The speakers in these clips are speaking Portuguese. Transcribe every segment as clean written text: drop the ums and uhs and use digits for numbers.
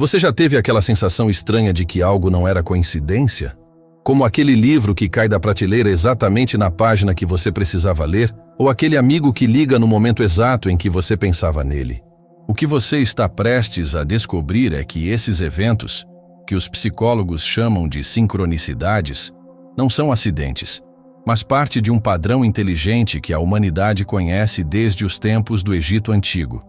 Você já teve aquela sensação estranha de que algo não era coincidência? Como aquele livro que cai da prateleira exatamente na página que você precisava ler, ou aquele amigo que liga no momento exato em que você pensava nele. O que você está prestes a descobrir é que esses eventos, que os psicólogos chamam de sincronicidades, não são acidentes, mas parte de um padrão inteligente que a humanidade conhece desde os tempos do Egito Antigo.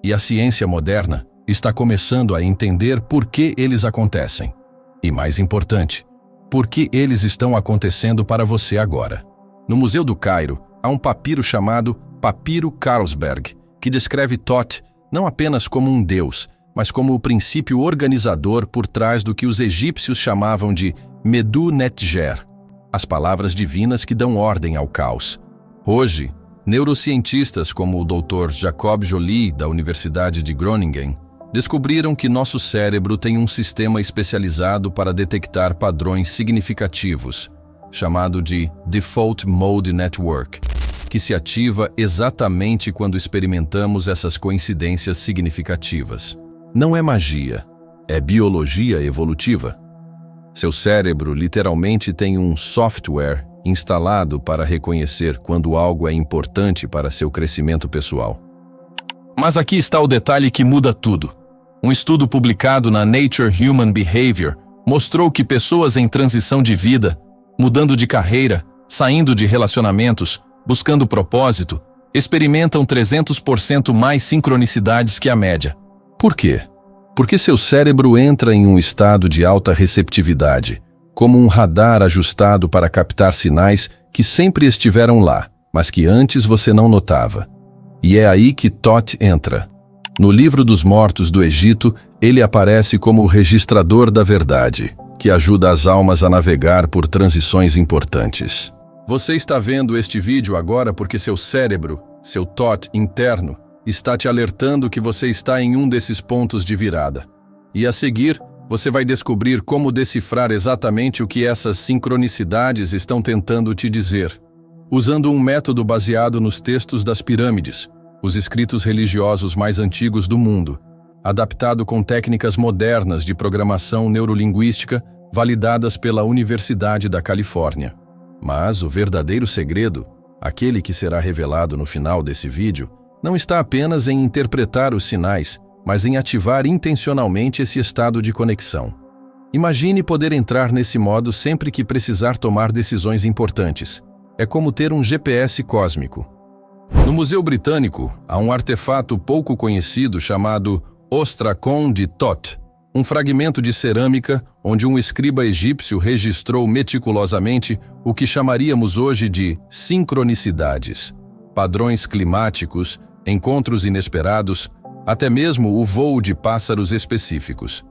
E a ciência moderna está começando a entender por que eles acontecem. E mais importante, por que eles estão acontecendo para você agora. No Museu do Cairo, há um papiro chamado Papiro Carlsberg, que descreve Thoth não apenas como um deus, mas como o princípio organizador por trás do que os egípcios chamavam de Medu Netjer, as palavras divinas que dão ordem ao caos. Hoje, neurocientistas como o Dr. Jacob Joly, da Universidade de Groningen, descobriram que nosso cérebro tem um sistema especializado para detectar padrões significativos, chamado de Default Mode Network, que se ativa exatamente quando experimentamos essas coincidências significativas. Não é magia, é biologia evolutiva. Seu cérebro literalmente tem um software instalado para reconhecer quando algo é importante para seu crescimento pessoal. Mas aqui está o detalhe que muda tudo. Um estudo publicado na Nature Human Behavior mostrou que pessoas em transição de vida, mudando de carreira, saindo de relacionamentos, buscando propósito, experimentam 300% mais sincronicidades que a média. Por quê? Porque seu cérebro entra em um estado de alta receptividade, como um radar ajustado para captar sinais que sempre estiveram lá, mas que antes você não notava. E é aí que Thoth entra. No Livro dos Mortos do Egito, ele aparece como o registrador da verdade, que ajuda as almas a navegar por transições importantes. Você está vendo este vídeo agora porque seu cérebro, seu Thoth interno, está te alertando que você está em um desses pontos de virada. E a seguir, você vai descobrir como decifrar exatamente o que essas sincronicidades estão tentando te dizer, usando um método baseado nos textos das pirâmides, os escritos religiosos mais antigos do mundo, adaptado com técnicas modernas de programação neurolinguística validadas pela Universidade da Califórnia. Mas o verdadeiro segredo, aquele que será revelado no final desse vídeo, não está apenas em interpretar os sinais, mas em ativar intencionalmente esse estado de conexão. Imagine poder entrar nesse modo sempre que precisar tomar decisões importantes. É como ter um GPS cósmico. No Museu Britânico, há um artefato pouco conhecido chamado Ostracon de Thoth, um fragmento de cerâmica onde um escriba egípcio registrou meticulosamente o que chamaríamos hoje de sincronicidades, padrões climáticos, encontros inesperados, até mesmo o voo de pássaros específicos.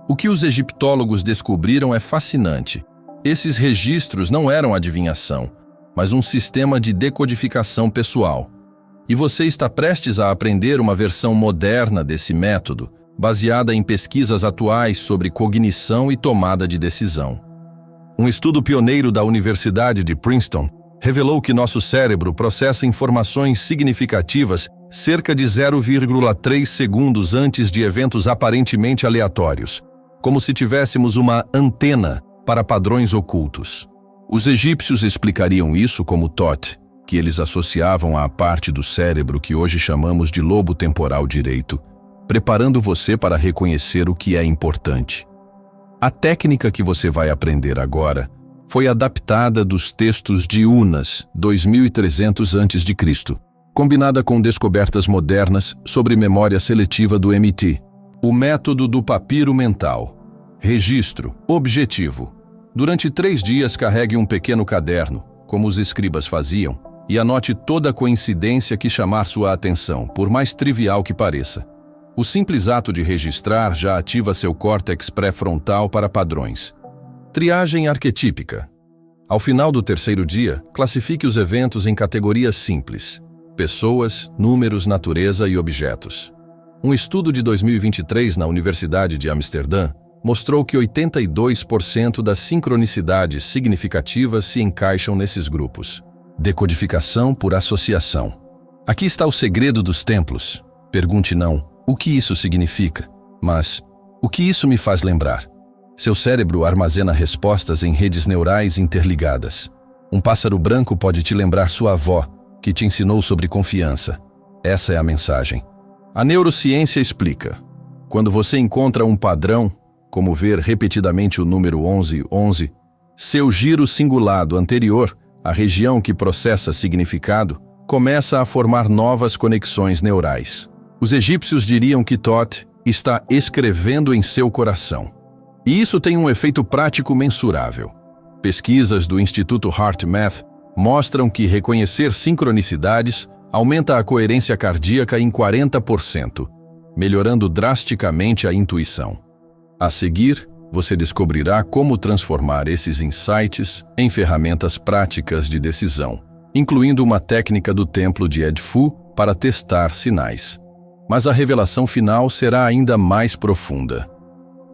O que os egiptólogos descobriram é fascinante. Esses registros não eram adivinhação, mas um sistema de decodificação pessoal. E você está prestes a aprender uma versão moderna desse método, baseada em pesquisas atuais sobre cognição e tomada de decisão. Um estudo pioneiro da Universidade de Princeton revelou que nosso cérebro processa informações significativas cerca de 0,3 segundos antes de eventos aparentemente aleatórios, como se tivéssemos uma antena para padrões ocultos. Os egípcios explicariam isso como Thoth, que eles associavam à parte do cérebro que hoje chamamos de lobo temporal direito, preparando você para reconhecer o que é importante. A técnica que você vai aprender agora foi adaptada dos textos de Unas, 2300 a.C., combinada com descobertas modernas sobre memória seletiva do MIT. O método do papiro mental. Registro. Objetivo. Durante 3 dias carregue um pequeno caderno, como os escribas faziam, e anote toda coincidência que chamar sua atenção, por mais trivial que pareça. O simples ato de registrar já ativa seu córtex pré-frontal para padrões. Triagem arquetípica. Ao final do 3º dia, classifique os eventos em categorias simples: pessoas, números, natureza e objetos. Um estudo de 2023 na Universidade de Amsterdã mostrou que 82% das sincronicidades significativas se encaixam nesses grupos. Decodificação por associação. Aqui está o segredo dos templos. Pergunte não o que isso significa, mas O que isso me faz lembrar? Seu cérebro armazena respostas em redes neurais interligadas. Um pássaro branco pode te lembrar sua avó, que te ensinou sobre confiança. Essa é a mensagem. A neurociência explica. Quando você encontra um padrão, como ver repetidamente o número 1111, seu giro cingulado anterior, a região que processa significado, começa a formar novas conexões neurais. Os egípcios diriam que Thoth está escrevendo em seu coração. E isso tem um efeito prático mensurável. Pesquisas do Instituto HeartMath mostram que reconhecer sincronicidades aumenta a coerência cardíaca em 40%, melhorando drasticamente a intuição. A seguir, você descobrirá como transformar esses insights em ferramentas práticas de decisão, incluindo uma técnica do templo de Edfu para testar sinais. Mas a revelação final será ainda mais profunda.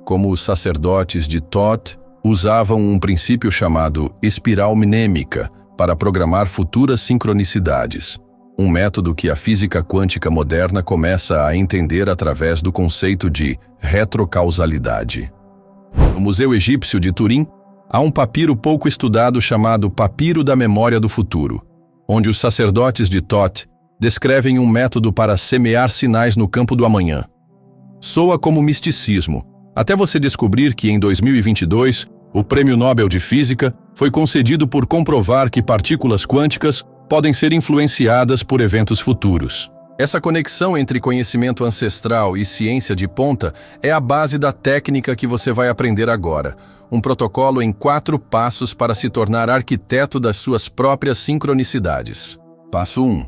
Como os sacerdotes de Thoth usavam um princípio chamado espiral mnêmica para programar futuras sincronicidades, um método que a física quântica moderna começa a entender através do conceito de retrocausalidade. No Museu Egípcio de Turim, há um papiro pouco estudado chamado Papiro da Memória do Futuro, onde os sacerdotes de Thoth descrevem um método para semear sinais no campo do amanhã. Soa como misticismo, até você descobrir que em 2022, o Prêmio Nobel de Física foi concedido por comprovar que partículas quânticas podem ser influenciadas por eventos futuros. Essa conexão entre conhecimento ancestral e ciência de ponta é a base da técnica que você vai aprender agora, um protocolo em 4 passos para se tornar arquiteto das suas próprias sincronicidades. Passo 1.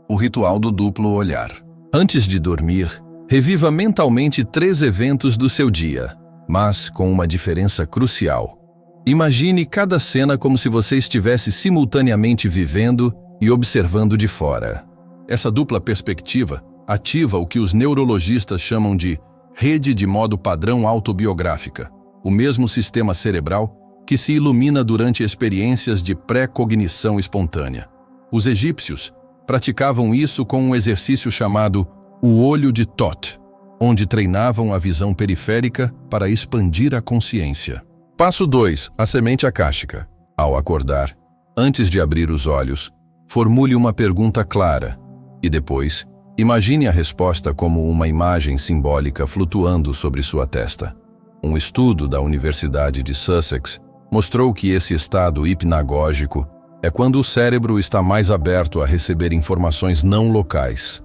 O ritual do duplo olhar. Antes de dormir, reviva mentalmente 3 eventos do seu dia, mas com uma diferença crucial. Imagine cada cena como se você estivesse simultaneamente vivendo e observando de fora. Essa dupla perspectiva ativa o que os neurologistas chamam de rede de modo padrão autobiográfica, o mesmo sistema cerebral que se ilumina durante experiências de pré-cognição espontânea. Os egípcios praticavam isso com um exercício chamado o olho de Thoth, onde treinavam a visão periférica para expandir a consciência. Passo 2. A semente akáshica. Ao acordar, antes de abrir os olhos, formule uma pergunta clara e depois, imagine a resposta como uma imagem simbólica flutuando sobre sua testa. Um estudo da Universidade de Sussex mostrou que esse estado hipnagógico é quando o cérebro está mais aberto a receber informações não locais.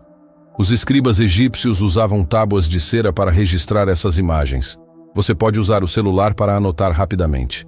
Os escribas egípcios usavam tábuas de cera para registrar essas imagens. Você pode usar o celular para anotar rapidamente.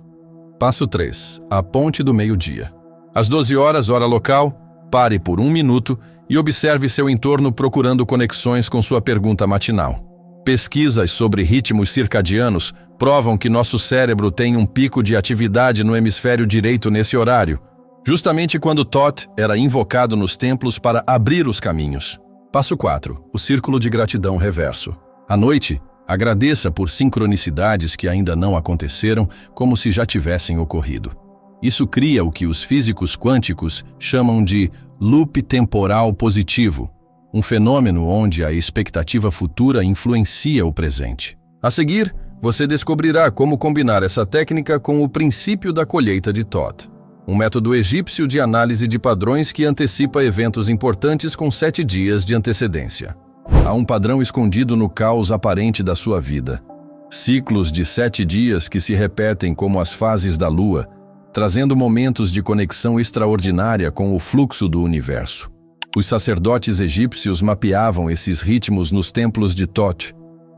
Passo 3. A ponte do meio-dia. Às 12 horas, hora local, pare por 1 minuto e observe seu entorno procurando conexões com sua pergunta matinal. Pesquisas sobre ritmos circadianos provam que nosso cérebro tem um pico de atividade no hemisfério direito nesse horário, justamente quando Thoth era invocado nos templos para abrir os caminhos. Passo 4. O círculo de gratidão reverso. À noite, agradeça por sincronicidades que ainda não aconteceram, como se já tivessem ocorrido. Isso cria o que os físicos quânticos chamam de loop temporal positivo, um fenômeno onde a expectativa futura influencia o presente. A seguir, você descobrirá como combinar essa técnica com o princípio da colheita de Thoth, um método egípcio de análise de padrões que antecipa eventos importantes com 7 dias de antecedência. Há um padrão escondido no caos aparente da sua vida. Ciclos de 7 dias que se repetem como as fases da lua, trazendo momentos de conexão extraordinária com o fluxo do universo. Os sacerdotes egípcios mapeavam esses ritmos nos templos de Thoth,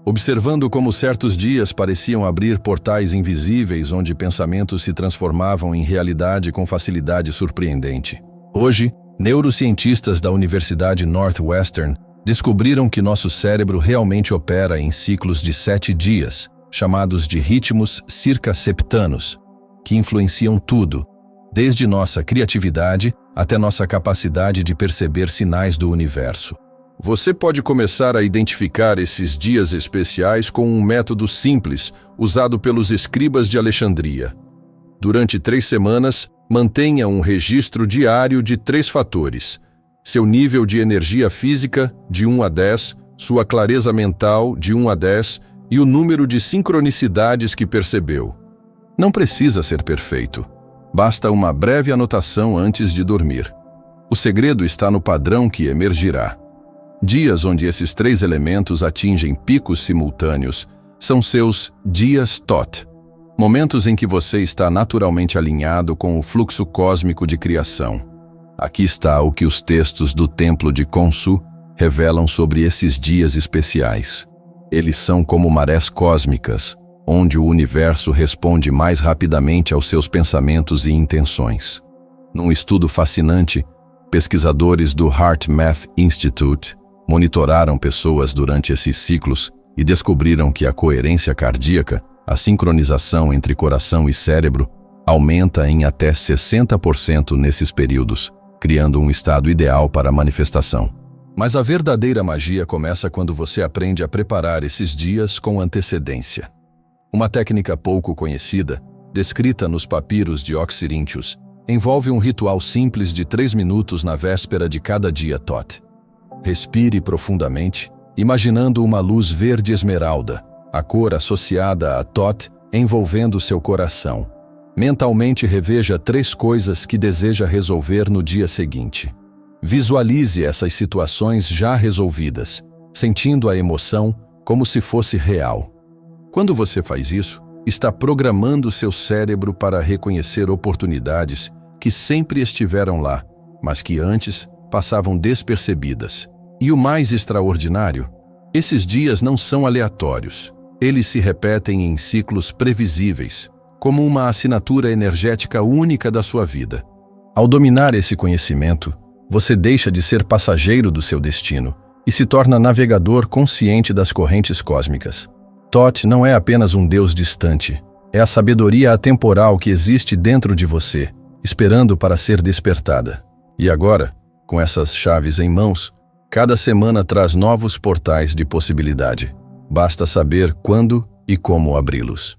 observando como certos dias pareciam abrir portais invisíveis onde pensamentos se transformavam em realidade com facilidade surpreendente. Hoje, neurocientistas da Universidade Northwestern descobriram que nosso cérebro realmente opera em ciclos de 7 dias, chamados de ritmos circaseptanos, que influenciam tudo, desde nossa criatividade até nossa capacidade de perceber sinais do universo. Você pode começar a identificar esses dias especiais com um método simples usado pelos escribas de Alexandria. Durante 3 semanas, mantenha um registro diário de 3 fatores: seu nível de energia física, de 1 a 10, sua clareza mental, de 1 a 10, e o número de sincronicidades que percebeu. Não precisa ser perfeito. Basta uma breve anotação antes de dormir. O segredo está no padrão que emergirá. Dias onde esses 3 elementos atingem picos simultâneos são seus dias TOT, momentos em que você está naturalmente alinhado com o fluxo cósmico de criação. Aqui está o que os textos do Templo de Khonsu revelam sobre esses dias especiais. Eles são como marés cósmicas, onde o universo responde mais rapidamente aos seus pensamentos e intenções. Num estudo fascinante, pesquisadores do HeartMath Institute monitoraram pessoas durante esses ciclos e descobriram que a coerência cardíaca, a sincronização entre coração e cérebro, aumenta em até 60% nesses períodos, criando um estado ideal para a manifestação. Mas a verdadeira magia começa quando você aprende a preparar esses dias com antecedência. Uma técnica pouco conhecida, descrita nos papiros de Oxyrhynchus, envolve um ritual simples de 3 minutos na véspera de cada dia TOT. Respire profundamente, imaginando uma luz verde esmeralda, a cor associada a TOT, envolvendo seu coração. Mentalmente reveja 3 coisas que deseja resolver no dia seguinte. Visualize essas situações já resolvidas, sentindo a emoção como se fosse real. Quando você faz isso, está programando seu cérebro para reconhecer oportunidades que sempre estiveram lá, mas que antes passavam despercebidas. E o mais extraordinário, esses dias não são aleatórios. Eles se repetem em ciclos previsíveis, como uma assinatura energética única da sua vida. Ao dominar esse conhecimento, você deixa de ser passageiro do seu destino e se torna navegador consciente das correntes cósmicas. TOT não é apenas um Deus distante, é a sabedoria atemporal que existe dentro de você, esperando para ser despertada. E agora, com essas chaves em mãos, cada semana traz novos portais de possibilidade. Basta saber quando e como abri-los.